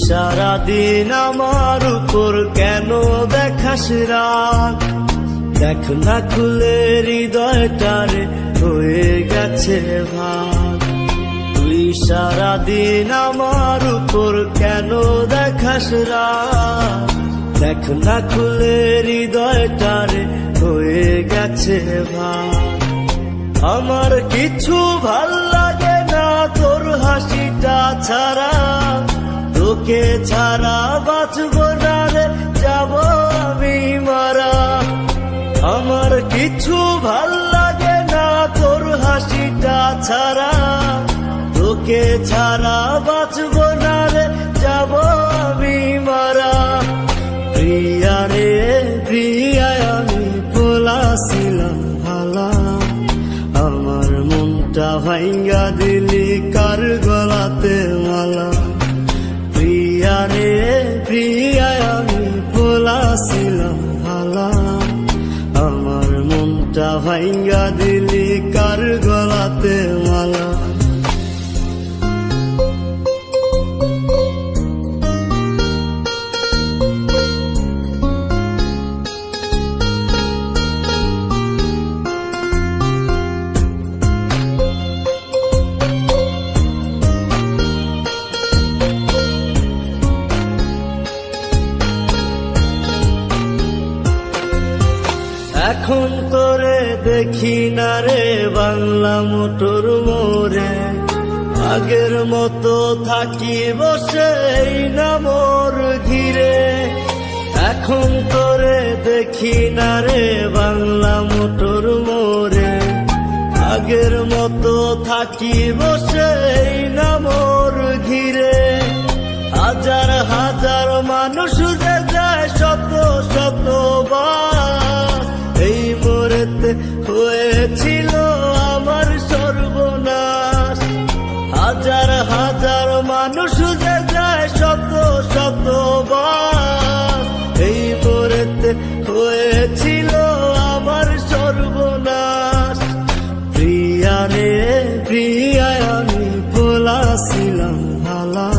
সারাদিন আমার উপর কেন দেখাস রাগ? দেখ না খুলে হৃদয়টারে হয়ে গেছে ভাগ। তুই সারাদিন আমার উপর কেন দেখাস রাগ? দেখ না খুলে হৃদয়টারে হয়ে গেছে ভাগ। আমার কিছু ভাল লাগে না তোর হাসিটা ছাড়া, তোকে ছাড়া বাঁচব না রে, যাব আমি মারা। আমার কিছু ভাল লাগে না তোর হাসিটা ছাড়া, তোকে ছাড়া বাঁচব না রে, যাব আমি মারা। প্রিয়া রে প্রিয়া, আমি বলেছিলাম ভালা, আমার মনটা ভাঙ্গা দিলি কার গলাতে মালা। প্রিয়া রে প্রিয়া, আমি বলেছিলাম ভালা, আমার মনটা ভাঙ্গা দিলি কার গলাতে মালা। এখন তোরে দেখি না রে বাংলা মোটর মোড়ে, আগের মতো থাকি বসে এই না মোর ঘিরে। এখন তোরে দেখি না রে বাংলা মোটর মোড়ে, আগের মতো থাকি বসে এই না মোর ঘিরে। হাজার হাজার মানুষ যে যায় শত শত বার, এই মোড়েতে হয়েছিল আমার সর্বনাশ। হাজার হাজার মানুষ যে যায় শত শত বার, এই মোড়েতে হয়েছিল আমার সর্বনাশ। প্রিয়া রে প্রিয়া, আমি বলেছিলাম ভালা,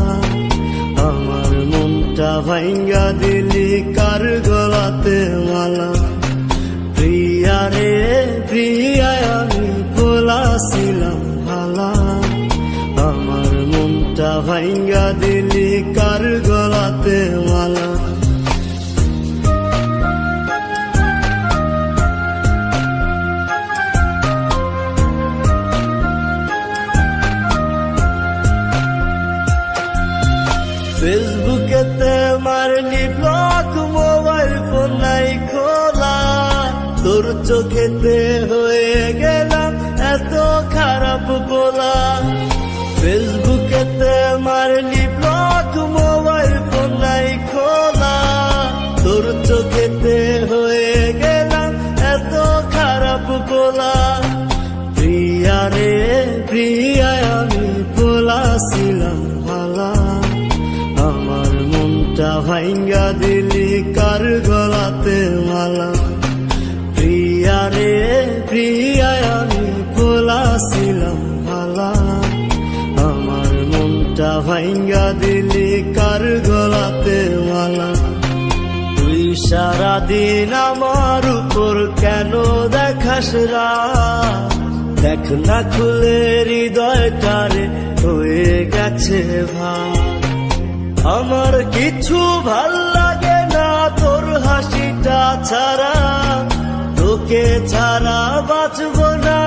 আমার মনটা ভাঙ্গা দিলি কার গলাতে মালা। প্রিয়া রে প্রিয়া, আমি বলেছিলাম ভালা, আমার মনটা ভাঙ্গা দিলি কার গলাতে মালা। ফেসবুকেতে মারলি ব্লক, মোবাইল ফোন নাই খোলা, তোর চোখেতে হয়ে গেলাম এত খারাপ বলা। ফেসবুকেতে মারলি ব্লক, মোবাইল ফোন নাই খোলা, তোর চোখেতে হয়ে গেলাম এত খারাপ বলা। প্রিয়া রে প্রিয়া, আমি বলেছিলাম ভালা, আমার মনটা ভাঙ্গা দিলি কার গলাতে মালা। প্রিয়া রে প্রিয়া, আমি বলেছিলাম ভালা, আমার মনটা ভাঙ্গা দিলি কার গলাতে মালা। তুই সারাদিন আমার উপর কেন দেখাস রাগ? দেখ না খুলে হৃদয়টারে হয়ে গেছে ভাগ। আমার কিছু ভাল লাগে না তোর হাসিটা ছাড়া, তোকে ছাড়া বাঁচব না